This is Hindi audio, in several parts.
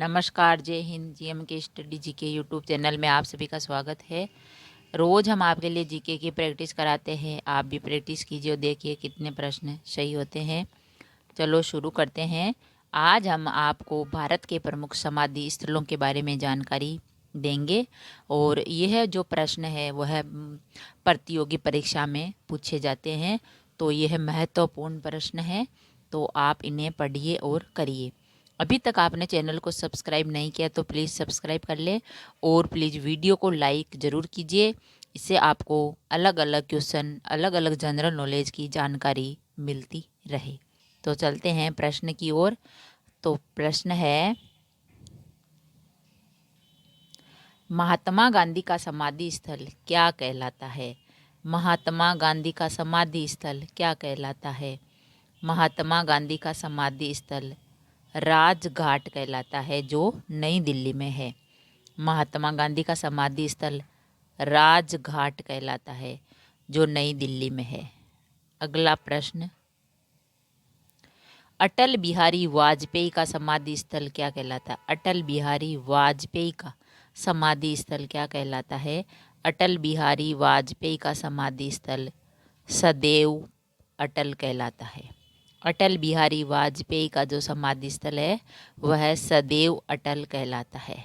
नमस्कार, जय हिंद। जीएम के स्टडी जीके यूट्यूब चैनल में आप सभी का स्वागत है। रोज़ हम आपके लिए जीके की प्रैक्टिस कराते हैं। आप भी प्रैक्टिस कीजिए और देखिए कितने प्रश्न सही होते हैं। चलो शुरू करते हैं। आज हम आपको भारत के प्रमुख समाधि स्थलों के बारे में जानकारी देंगे और यह जो प्रश्न है वह प्रतियोगी परीक्षा में पूछे जाते हैं। तो यह महत्वपूर्ण प्रश्न है, तो आप इन्हें पढ़िए और करिए। अभी तक आपने चैनल को सब्सक्राइब नहीं किया तो प्लीज़ सब्सक्राइब कर ले और प्लीज़ वीडियो को लाइक ज़रूर कीजिए। इससे आपको अलग अलग क्वेश्चन, अलग अलग जनरल नॉलेज की जानकारी मिलती रहे। तो चलते हैं प्रश्न की ओर। तो प्रश्न है, महात्मा गांधी का समाधि स्थल क्या कहलाता है? महात्मा गांधी का समाधि स्थल क्या कहलाता है? महात्मा गांधी का समाधि स्थल राजघाट कहलाता है, जो नई दिल्ली में है। महात्मा गांधी का समाधि स्थल राजघाट कहलाता है, जो नई दिल्ली में है। अगला प्रश्न, अटल बिहारी वाजपेयी का समाधि स्थल क्या कहलाता है? अटल बिहारी वाजपेयी का समाधि स्थल क्या कहलाता है? अटल बिहारी वाजपेयी का समाधि स्थल सदैव अटल कहलाता है। अटल बिहारी वाजपेयी का जो समाधि स्थल है वह सदैव अटल कहलाता है।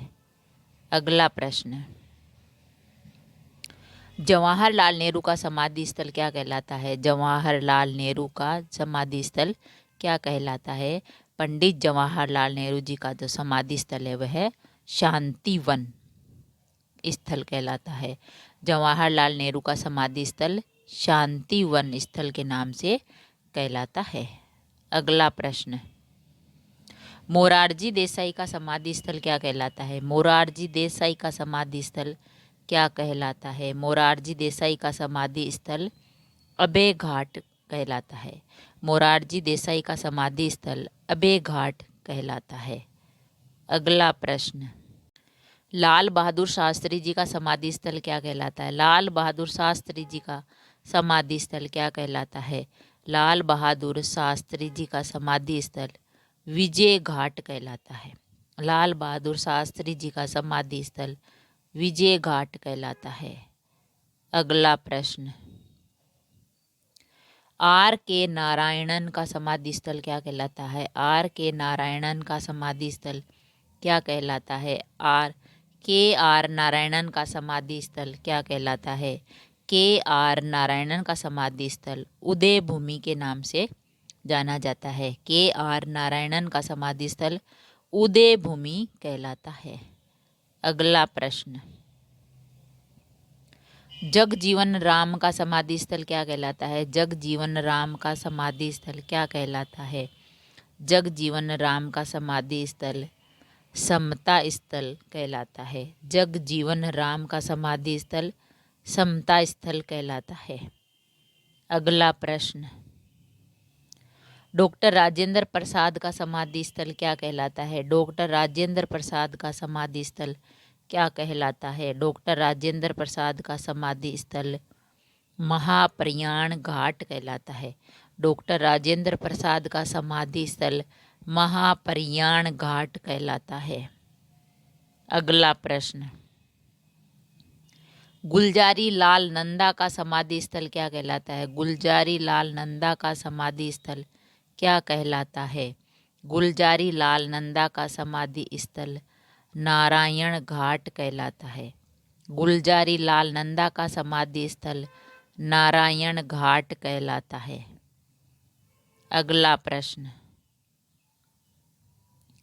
अगला प्रश्न, जवाहरलाल नेहरू का समाधि स्थल क्या कहलाता है? जवाहरलाल नेहरू का समाधि स्थल क्या कहलाता है? पंडित जवाहरलाल नेहरू जी का जो समाधि स्थल है वह शांतिवन स्थल कहलाता है। जवाहरलाल नेहरू का समाधि स्थल शांतिवन स्थल के नाम से कहलाता है। अगला प्रश्न, मोरारजी देसाई का समाधि स्थल क्या कहलाता है? मोरारजी देसाई का समाधि स्थल क्या कहलाता है? मोरारजी देसाई का समाधि स्थल अभय घाट कहलाता है। मोरारजी देसाई का समाधि स्थल अभय घाट कहलाता है। अगला प्रश्न, लाल बहादुर शास्त्री जी का समाधि स्थल क्या कहलाता है? लाल बहादुर शास्त्री जी का समाधि स्थल क्या कहलाता है? लाल बहादुर शास्त्री जी का समाधि स्थल विजय घाट कहलाता है। लाल बहादुर शास्त्री जी का समाधि स्थल विजय घाट कहलाता है। अगला प्रश्न, आर के नारायणन का समाधि स्थल क्या कहलाता है? आर के नारायणन का समाधि स्थल क्या कहलाता है? आर नारायणन का समाधि स्थल क्या कहलाता है? के आर नारायणन का समाधि स्थल उदय भूमि के नाम से जाना जाता है। के आर नारायणन का समाधि स्थल उदय भूमि कहलाता है। अगला प्रश्न, जगजीवन राम का समाधि स्थल क्या कहलाता है? जगजीवन राम का समाधि स्थल क्या कहलाता है? जगजीवन राम का समाधि स्थल समता स्थल कहलाता है। जगजीवन राम का समाधि स्थल समता स्थल कहलाता है। अगला प्रश्न, डॉक्टर राजेंद्र प्रसाद का समाधि स्थल क्या कहलाता है? डॉक्टर राजेंद्र प्रसाद का समाधि स्थल क्या कहलाता है? डॉक्टर राजेंद्र प्रसाद का समाधि स्थल महाप्रयाण घाट कहलाता है। डॉक्टर राजेंद्र प्रसाद का समाधि स्थल महाप्रयाण घाट कहलाता है। अगला प्रश्न, गुलजारी लाल नंदा का समाधि स्थल क्या कहलाता है? गुलजारी लाल नंदा का समाधि स्थल क्या कहलाता है? गुलजारी लाल नंदा का समाधि स्थल नारायण घाट कहलाता है। गुलजारी लाल नंदा का समाधि स्थल नारायण घाट कहलाता है। अगला प्रश्न,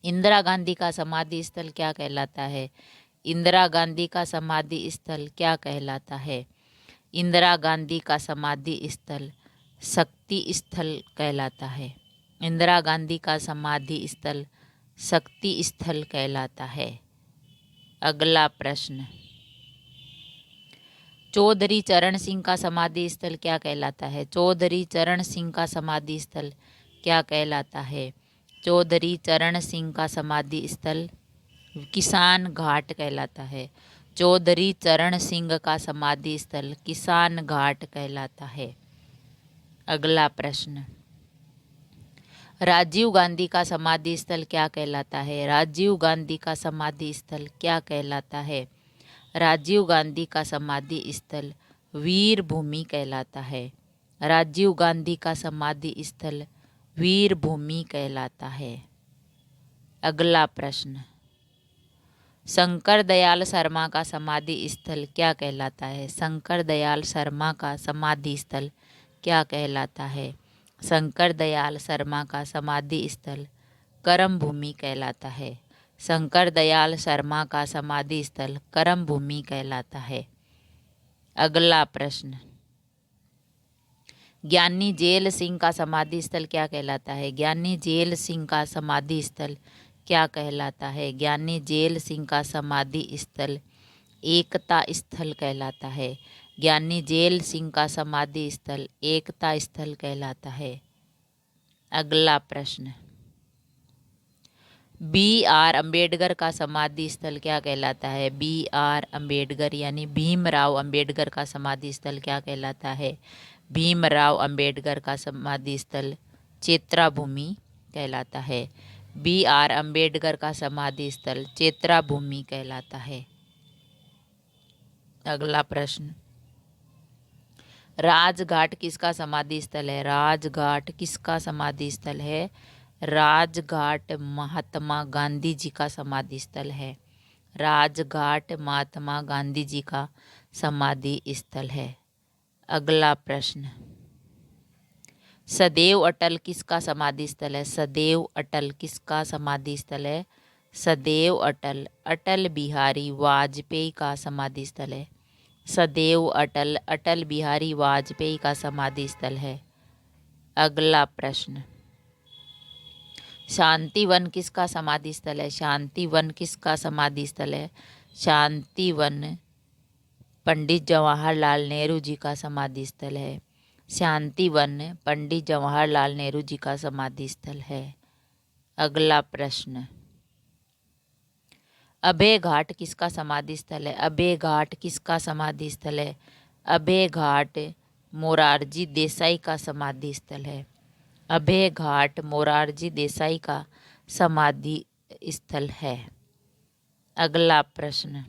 इंदिरा गांधी का समाधि स्थल क्या कहलाता है? इंदिरा गांधी का समाधि स्थल क्या कहलाता है? इंदिरा गांधी का समाधि स्थल शक्ति स्थल कहलाता है। इंदिरा गांधी का समाधि स्थल शक्ति स्थल कहलाता है। अगला प्रश्न, चौधरी चरण सिंह का समाधि स्थल क्या कहलाता है? चौधरी चरण सिंह का समाधि स्थल क्या कहलाता है? चौधरी चरण सिंह का समाधि स्थल किसान घाट कहलाता है। चौधरी चरण सिंह का समाधि स्थल किसान घाट कहलाता है। अगला प्रश्न, राजीव गांधी का समाधि स्थल क्या कहलाता है? राजीव गांधी का समाधि स्थल क्या कहलाता है? राजीव गांधी का समाधि स्थल वीर भूमि कहलाता है। राजीव गांधी का समाधि स्थल वीर भूमि कहलाता है। अगला प्रश्न, शंकर दयाल शर्मा का समाधि स्थल क्या कहलाता है? शंकर दयाल शर्मा का समाधि स्थल क्या कहलाता है? शंकर दयाल शर्मा का समाधि स्थल करम भूमि कहलाता है। शंकर दयाल शर्मा का समाधि स्थल करम भूमि कहलाता है। अगला प्रश्न, ज्ञानी जेल सिंह का समाधि स्थल क्या कहलाता है? ज्ञानी जेल सिंह का समाधि स्थल क्या कहलाता है? ज्ञानी जेल सिंह का समाधि स्थल एकता स्थल कहलाता है। ज्ञानी जेल सिंह का समाधि स्थल एकता स्थल कहलाता है। अगला प्रश्न, BR अम्बेडकर का समाधि स्थल क्या कहलाता है? BR अम्बेडकर यानी भीमराव अम्बेडकर का समाधि स्थल क्या कहलाता है? भीमराव अम्बेडकर का समाधि स्थल चेत्रा भूमि कहलाता है। BR अम्बेडकर का समाधि स्थल चेत्रा भूमि कहलाता है। अगला प्रश्न, राजघाट किसका समाधि स्थल है? राजघाट किसका समाधि स्थल है? राजघाट महात्मा गांधी जी का समाधि स्थल है। राजघाट महात्मा गांधी जी का समाधि स्थल है। अगला प्रश्न, सदैव अटल किसका समाधि स्थल है? सदैव अटल किसका समाधि स्थल है? सदैव अटल अटल बिहारी वाजपेयी का समाधि स्थल है। सदैव अटल अटल बिहारी वाजपेयी का समाधि स्थल है। अगला प्रश्न, शांतिवन किसका समाधि स्थल है? शांतिवन किसका समाधि स्थल है? शांतिवन पंडित जवाहरलाल नेहरू जी का समाधि स्थल है। शांतिवन पंडित जवाहरलाल नेहरू जी का समाधि स्थल है। अगला प्रश्न, अभय घाट किसका समाधि स्थल है? अभय घाट किसका समाधि स्थल है? अभय घाट मोरारजी देसाई का समाधि स्थल है। अभय घाट मोरारजी देसाई का समाधि स्थल है। अगला प्रश्न,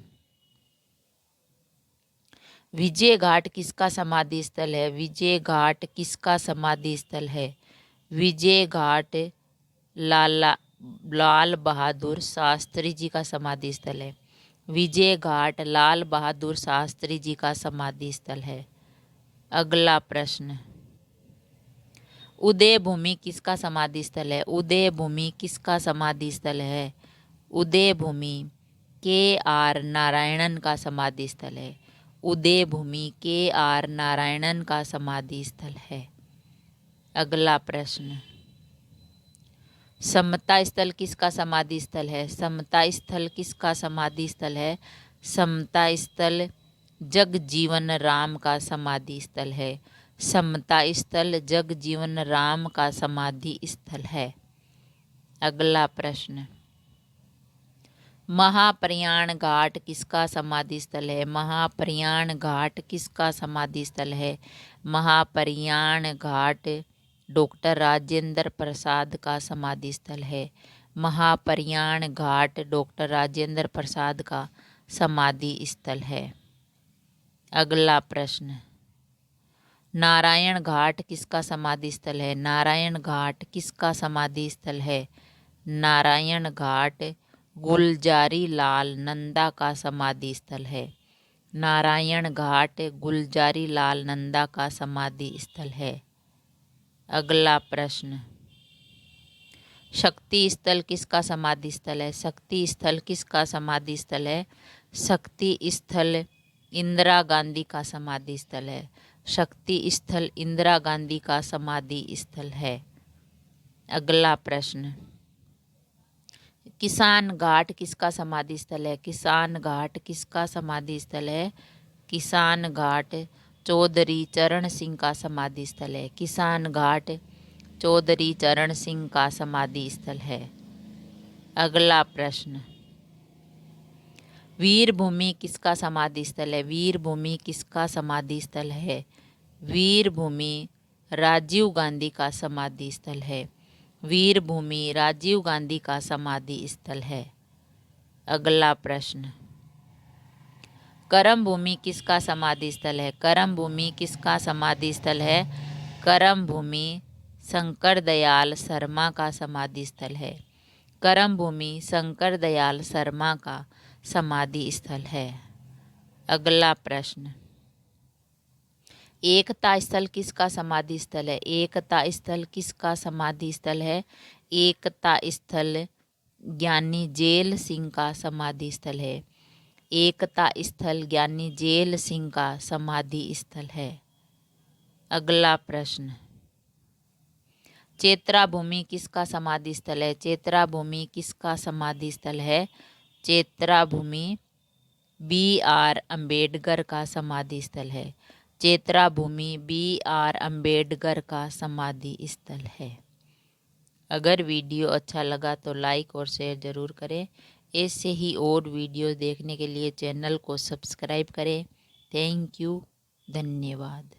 विजय घाट किसका समाधि स्थल है? विजय घाट किसका समाधि स्थल है? विजय घाट लाल बहादुर शास्त्री जी का समाधि स्थल है। विजय घाट लाल बहादुर शास्त्री जी का समाधि स्थल है। अगला प्रश्न, उदय भूमि किसका समाधि स्थल है? उदय भूमि किसका समाधि स्थल है? उदय भूमि KR नारायणन का समाधि स्थल है। उदय भूमि KR नारायणन का समाधि स्थल है। अगला प्रश्न, समता स्थल किसका समाधि स्थल है? समता स्थल किसका समाधि स्थल है? समता स्थल जगजीवन राम का समाधि स्थल है। समता स्थल जगजीवन राम का समाधि स्थल है। अगला प्रश्न, महाप्रयाण घाट किसका समाधि स्थल है? महाप्रयाण घाट किसका समाधि स्थल है? महाप्रयाण घाट डॉक्टर राजेंद्र प्रसाद का समाधि स्थल है। महाप्रयाण घाट डॉक्टर राजेंद्र प्रसाद का समाधि स्थल है। अगला प्रश्न, नारायण घाट किसका समाधि स्थल है? नारायण घाट किसका समाधि स्थल है? नारायण घाट गुलजारी लाल नंदा का समाधि स्थल है। नारायण घाट गुलजारी लाल नंदा का समाधि स्थल है। अगला प्रश्न, शक्ति स्थल किसका समाधि स्थल है? शक्ति स्थल किसका समाधि स्थल है? शक्ति स्थल इंदिरा गांधी का समाधि स्थल है। शक्ति स्थल इंदिरा गांधी का समाधि स्थल है। अगला प्रश्न, किसान घाट किसका समाधि स्थल है? किसान घाट किसका समाधि स्थल है? किसान घाट चौधरी चरण सिंह का समाधि स्थल है। किसान घाट चौधरी चरण सिंह का समाधि स्थल है। अगला प्रश्न, वीर भूमि किसका समाधि स्थल है? वीर भूमि किसका समाधि स्थल है? वीर भूमि राजीव गांधी का समाधि स्थल है। वीर भूमि राजीव गांधी का समाधि स्थल है। अगला प्रश्न, करम भूमि किसका समाधि स्थल है? करम भूमि किसका समाधि स्थल है? करम भूमि शंकर दयाल शर्मा का समाधि स्थल है। करम भूमि शंकर दयाल शर्मा का समाधि स्थल है। अगला प्रश्न, एकता स्थल किसका समाधि स्थल है? एकता स्थल किसका समाधि स्थल है? एकता स्थल ज्ञानी जेल सिंह का समाधि स्थल है। एकता स्थल ज्ञानी जेल सिंह का समाधि स्थल है। अगला प्रश्न, चेत्रा भूमि किसका समाधि स्थल है? चेत्रा भूमि किसका समाधि स्थल है? चेत्रा भूमि BR अम्बेडकर का समाधि स्थल है। चेत्रा भूमि BR अम्बेडकर का समाधि स्थल है। अगर वीडियो अच्छा लगा तो लाइक और शेयर ज़रूर करें। ऐसे ही और वीडियो देखने के लिए चैनल को सब्सक्राइब करें। थैंक यू, धन्यवाद।